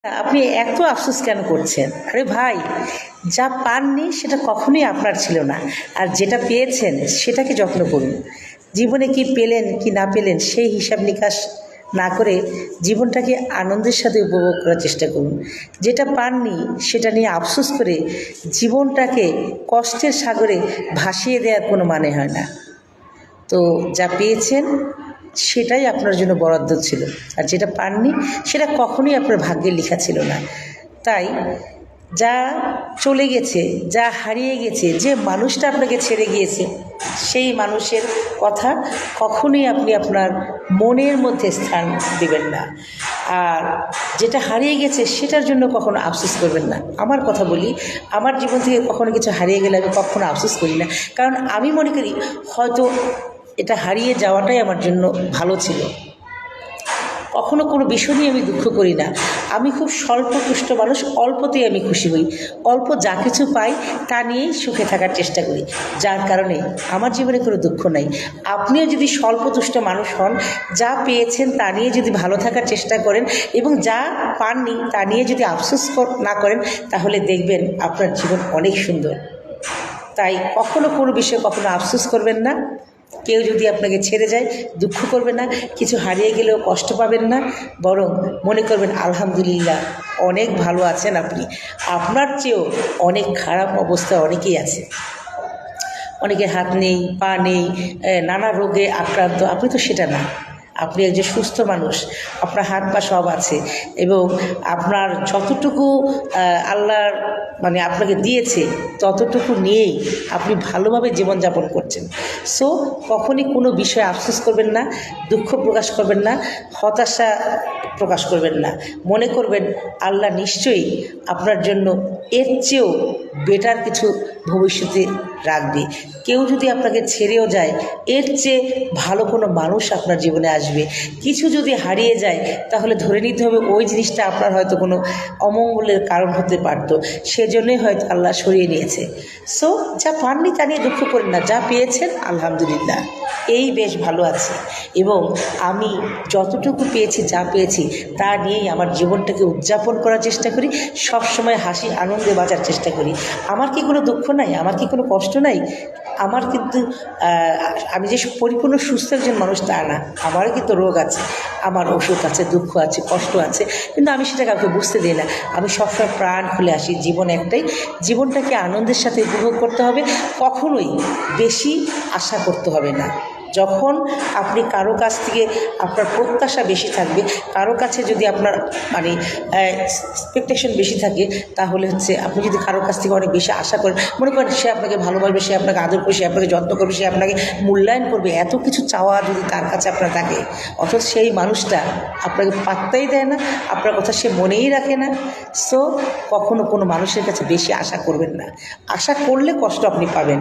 আপনি এত আফসোস কেন করছেন? আরে ভাই, যা পাননি সেটা কখনোই আপনার ছিল না। আর যেটা পেয়েছেন সেটাকে যত্ন করুন। জীবনে কি পেলেন কি না পেলেন সেই হিসাব নিকাশ না করে জীবনটাকে আনন্দের সাথে উপভোগ করার চেষ্টা করুন। যেটা পাননি সেটা নিয়ে আফসোস করে জীবনটাকে কষ্টের সাগরে ভাসিয়ে দেওয়ার কোনো মানে হয় না। তো যা পেয়েছেন সেটাই আপনার জন্য বরাদ্দ ছিল, আর যেটা পাননি সেটা কখনোই আপনার ভাগ্যে লেখা ছিল না। তাই যা চলে গেছে, যা হারিয়ে গেছে, যে মানুষটা আপনাকে ছেড়ে গিয়েছে সেই মানুষের কথা কখনোই আপনি আপনার মনের মধ্যে স্থান দেবেন না। আর যেটা হারিয়ে গেছে সেটার জন্য কখনো আফসোস করবেন না। আমার কথা বলি, আমার জীবন থেকে কখনো কিছু হারিয়ে গেলে আমি কখনো আফসোস করি না, কারণ আমি মনে করি হয়তো এটা হারিয়ে যাওয়াটাই আমার জন্য ভালো ছিল। কখনো কোনো বিষয় নিয়ে আমি দুঃখ করি না। আমি খুব স্বল্পতুষ্ট মানুষ, অল্পতেই আমি খুশি হই। অল্প যা কিছু পাই তা নিয়েই সুখে থাকার চেষ্টা করি, যার কারণে আমার জীবনে কোনো দুঃখ নাই। আপনিও যদি স্বল্পতুষ্ট মানুষ হন, যা পেয়েছেন তা নিয়ে যদি ভালো থাকার চেষ্টা করেন এবং যা পাননি তা নিয়ে যদি আফসোস না করেন, তাহলে দেখবেন আপনার জীবন অনেক সুন্দর। তাই কখনো কোনো বিষয়ে কখনো আফসোস করবেন না। কেউ যদি আপনাকে ছেড়ে যায় দুঃখ করবেন না, কিছু হারিয়ে গেলেও কষ্ট পাবেন না, বরং মনে করবেন আলহামদুলিল্লাহ অনেক ভালো আছেন আপনি। আপনার চেয়েও অনেক খারাপ অবস্থা অনেকেই আছে। অনেকের হাত নেই, পা নেই, নানা রোগে আক্রান্ত। আপনি তো সেটা না। আপনি একজন সুস্থ মানুষ, আপনার হাত পা সব আছে এবং আপনার যতটুকু আল্লাহর আপনাকে দিয়েছে ততটুকু নিয়েই আপনি ভালোভাবে জীবনযাপন করছেন। সো কখনই কোনো বিষয়ে আফসোস করবেন না, দুঃখ প্রকাশ করবেন না, হতাশা প্রকাশ করবেন না। মনে করবেন আল্লাহ নিশ্চয়ই আপনার জন্য এর চেয়েও বেটার কিছু ভবিষ্যতে রাখবে। কেউ যদি আপনাকে ছেড়েও যায়, এর চেয়ে ভালো কোনো মানুষ আপনার জীবনে আসবে। কিছু যদি হারিয়ে যায় তাহলে ধরে নিতে হবে ওই জিনিসটা আপনার হয়তো কোনো অমঙ্গলের কারণ হতে পারত, সেজন্যই হয়তো আল্লাহ সরিয়ে নিয়েছে। সো যা পাননি তা নিয়ে দুঃখ করেন না, যা পেয়েছেন আলহামদুলিল্লাহ এই বেশ ভালো আছে। এবং আমি যতটুকু পেয়েছি, যা পেয়েছি তা নিয়েই আমার জীবনটাকে উদযাপন করার চেষ্টা করি, সবসময় হাসি আনন্দে বাঁচার চেষ্টা করি। আমার কি কোনো দুঃখ নাই? আমার কি কোনো কষ্ট নাই? আমার কিন্তু আমি যে পরিপূর্ণ সুস্থ একজন মানুষ তা না, আমারও কিন্তু রোগ আছে, আমার অসুখ আছে, দুঃখ আছে, কষ্ট আছে, কিন্তু আমি সেটা কাউকে বুঝতে দিই না। আমি সবসময় প্রাণ খুলে আসি। জীবন একটাই, জীবনটাকে আনন্দের সাথে উপভোগ করতে হবে, কখনোই বেশি আশা করতে হবে না। যখন আপনি কারো কাছ থেকে আপনার প্রত্যাশা বেশি থাকবে, কারো কাছে যদি আপনার এক্সপেকটেশন বেশি থাকে, তাহলে আপনি যদি কারো কাছ থেকে অনেক বেশি আশা করেন, মনে করেন সে আপনাকে ভালোবাসবে, সে আপনাকে আদর করবে, সে আপনাকে যত্ন করবে, সে আপনাকে মূল্যায়ন করবে, এত কিছু চাওয়া যদি তার কাছে আপনার থাকে, অথচ সেই মানুষটা আপনাকে পাত্তাই দেয় না, আপনার কথা সে মনেই রাখে না। সো কখনো কোনো মানুষের কাছে বেশি আশা করবেন না। আশা করলে কষ্ট আপনি পাবেন।